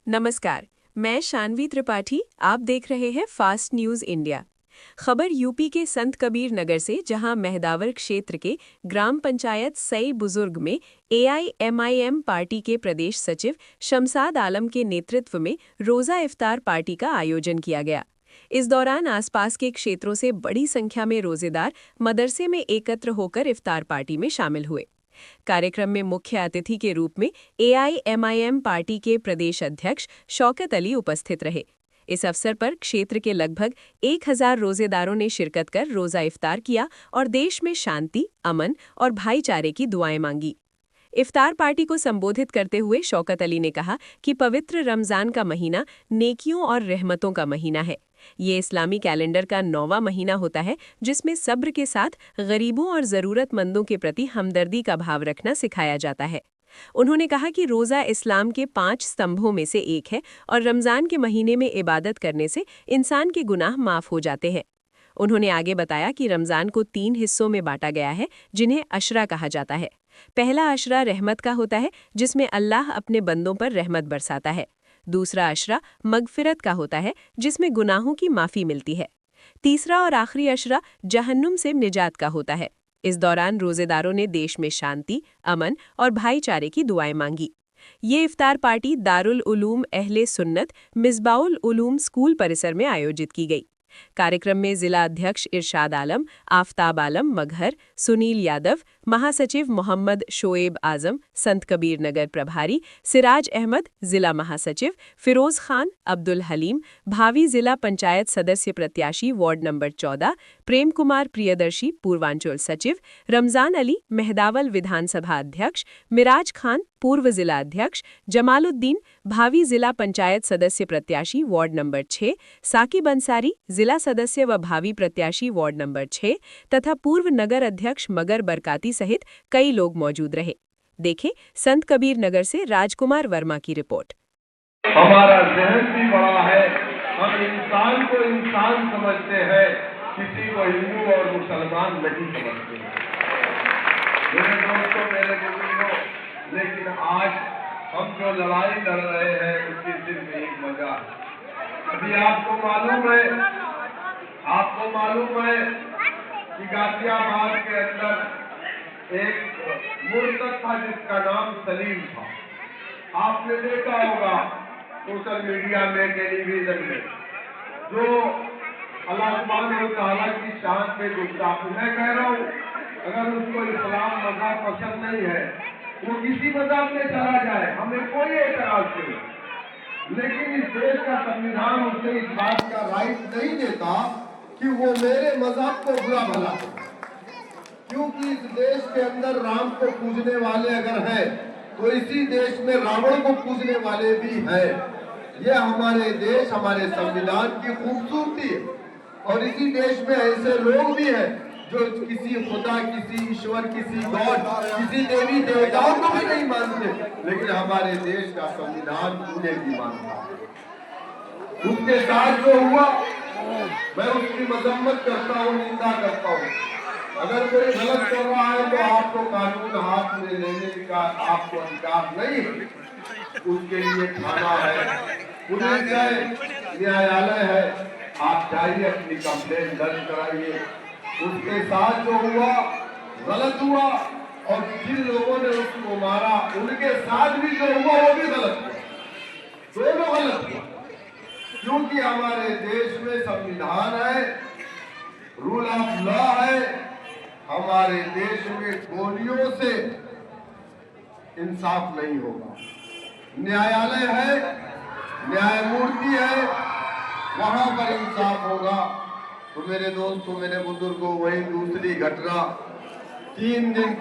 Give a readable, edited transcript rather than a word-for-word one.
नमस्कार, मैं शानवी त्रिपाठी। आप देख रहे हैं फास्ट न्यूज इंडिया। खबर यूपी के संत कबीर नगर से, जहां मेहदावर क्षेत्र के ग्राम पंचायत सई बुजुर्ग में एआईएमआईएम पार्टी के प्रदेश सचिव शमसाद आलम के नेतृत्व में रोजा इफ्तार पार्टी का आयोजन किया गया। इस दौरान आसपास के क्षेत्रों से बड़ी संख्या में रोजेदार मदरसे में एकत्र होकर इफ्तार पार्टी में शामिल हुए। कार्यक्रम में मुख्य अतिथि के रूप में एआईएमआईएम पार्टी के प्रदेश अध्यक्ष शौकत अली उपस्थित रहे। इस अवसर पर क्षेत्र के लगभग 1000 रोजेदारों ने शिरकत कर रोजा इफ्तार किया और देश में शांति, अमन और भाईचारे की दुआएं मांगी। इफ्तार पार्टी को संबोधित करते हुए शौकत अली ने कहा कि पवित्र रमजान का महीना नेकियों और रहमतों का महीना है। ये इस्लामी कैलेंडर का 9वां महीना होता है, जिसमें सब्र के साथ गरीबों और ज़रूरतमंदों के प्रति हमदर्दी का भाव रखना सिखाया जाता है। उन्होंने कहा कि रोज़ा इस्लाम के 5 स्तंभों में से एक है और रमज़ान के महीने में इबादत करने से इंसान के गुनाह माफ़ हो जाते हैं। उन्होंने आगे बताया कि रमज़ान को 3 हिस्सों में बांटा गया है, जिन्हें अशरा कहा जाता है। पहला अशरा रहमत का होता है, जिसमें अल्लाह अपने बंदों पर रहमत बरसाता है। दूसरा अशरा मगफिरत का होता है, जिसमें गुनाहों की माफ़ी मिलती है। तीसरा और आखिरी अशरा जहन्नुम से निजात का होता है। इस दौरान रोजेदारों ने देश में शांति, अमन और भाईचारे की दुआएं मांगी। ये इफ्तार पार्टी दारुल उलूम अहले सुन्नत मिसबाउल उलूम स्कूल परिसर में आयोजित की गई। कार्यक्रम में जिला अध्यक्ष इरशाद आलम, आफ्ताब आलम मगहर, सुनील यादव, महासचिव मोहम्मद शोएब आजम, संत कबीर नगर प्रभारी सिराज अहमद, जिला महासचिव फिरोज खान, अब्दुल हलीम, भावी जिला पंचायत सदस्य प्रत्याशी वार्ड नंबर 14 प्रेम कुमार प्रियदर्शी, पूर्वांचल सचिव रमजान अली, मेहदावल विधानसभा अध्यक्ष मिराज खान, पूर्व जिला अध्यक्ष जमालुद्दीन, भावी जिला पंचायत सदस्य प्रत्याशी वार्ड नंबर 6 साकिब अंसारी, जिला सदस्य व भावी प्रत्याशी वार्ड नंबर 6 तथा पूर्व नगर अध्यक्ष मगर बरकाती सहित कई लोग मौजूद रहे। देखें संत कबीर नगर से राजकुमार वर्मा की रिपोर्ट। हमारा जहन भी बड़ा है, हम इंसान को इंसान समझते हैं, किसी को हिंदू और मुसलमान नहीं समझते। मेरे दोस्तों, मेरे बुजुर्गों, लेकिन आज हम जो लड़ाई लड़ रहे हैं उसकी सिर्फ एक वजह है। अभी आपको मालूम है कि गाजियाबाद के अंदर एक मुर्तद था जिसका नाम सलीम था। आपने देखा होगा सोशल मीडिया में, टेलीविजन में, जो अल्लाह सुब्हानहू व तआला की शान पे गुस्ताखी। मैं कह रहा हूँ, अगर उसको इस्लाम मज़हब पसंद नहीं है, वो किसी मज़हब में चला जाए, हमें कोई एतराज नहीं। लेकिन इस देश का संविधान उसे इस बात का राइट नहीं देता कि वो मेरे मज़हब को बुरा भला है। क्योंकि इस देश के अंदर राम को पूजने वाले अगर हैं, तो इसी देश में रावण को पूजने वाले भी हैं। यह हमारे देश, हमारे संविधान की खूबसूरती है। और इसी देश में ऐसे लोग भी हैं जो किसी खुदा, किसी ईश्वर, किसी गॉड, किसी देवी देवताओं को भी नहीं मानते, लेकिन हमारे देश का संविधान उन्हें भी मानता है। उसके साथ जो हुआ, मैं उसकी मजम्मत करता हूँ, निंदा करता हूँ। अगर कोई गलत कर रहा है तो आपको कानून हाथ में लेने का आपको अधिकार नहीं है। उसके लिए थाना है, पुलिस है, न्यायालय है। आप जाइए, अपनी कंप्लेंट दर्ज कराइए। उसके साथ जो हुआ गलत हुआ, और जिन लोगों ने उसको मारा उनके साथ भी जो हुआ वो भी गलत हुआ। दोनों गलत हुआ, क्योंकि हमारे देश में संविधान है, रूल ऑफ लॉ है। हमारे देश में गोलियों से इंसाफ नहीं होगा। न्यायालय है, न्यायमूर्ति है, वहां पर इंसाफ होगा। तो मेरे दोस्तों, मेरे बुजुर्गों, वही दूसरी घटना 3 दिन